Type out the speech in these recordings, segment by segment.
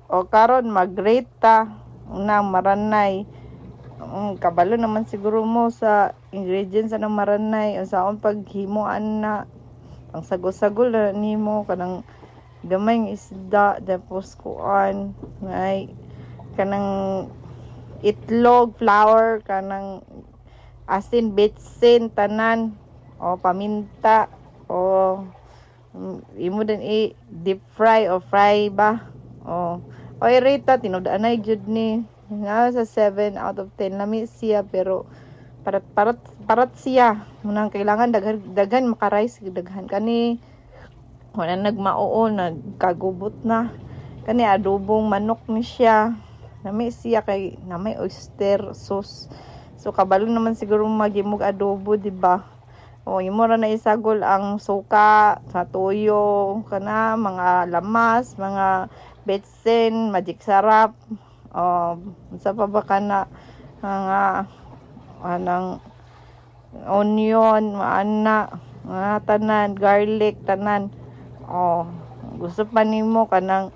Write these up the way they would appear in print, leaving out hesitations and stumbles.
O karon mag-rate ta ng maranay. Kabalo naman siguro mo sa ingredients ng maranay o sa akong paghimuan na ang sagol-sagol na nimo kanang gamay ng isda tapos kuan ngay kanang itlog, flour, kanang asin, bitsin, tanan o paminta o imo din deep fry o fry ba o rita tinud-anay jud ni nga sa 7 out of 10 lami siya pero parat siya munang kailangan daghan maka-rice daghan kani wala nagmao nagkagubot na kani adobong manok ni siya lami siya kay namay oyster sauce so kabalo naman siguro magimog adobo di ba. O imo ra na isagol ang suka sa tuyo kana mga lamas mga betsin magic sarap sa pa ba kana mga anang onion maana mga tanan garlic tanan gusto pa nimo kanang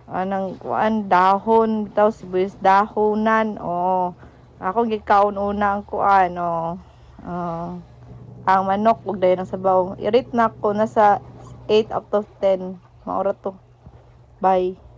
anang kuan dahon bitaw sibuyas dahonan ako gikaon una ang kuan ang manok ug dayon ang sabaw i-rate na ko nasa 8 out of 10 maura to bye.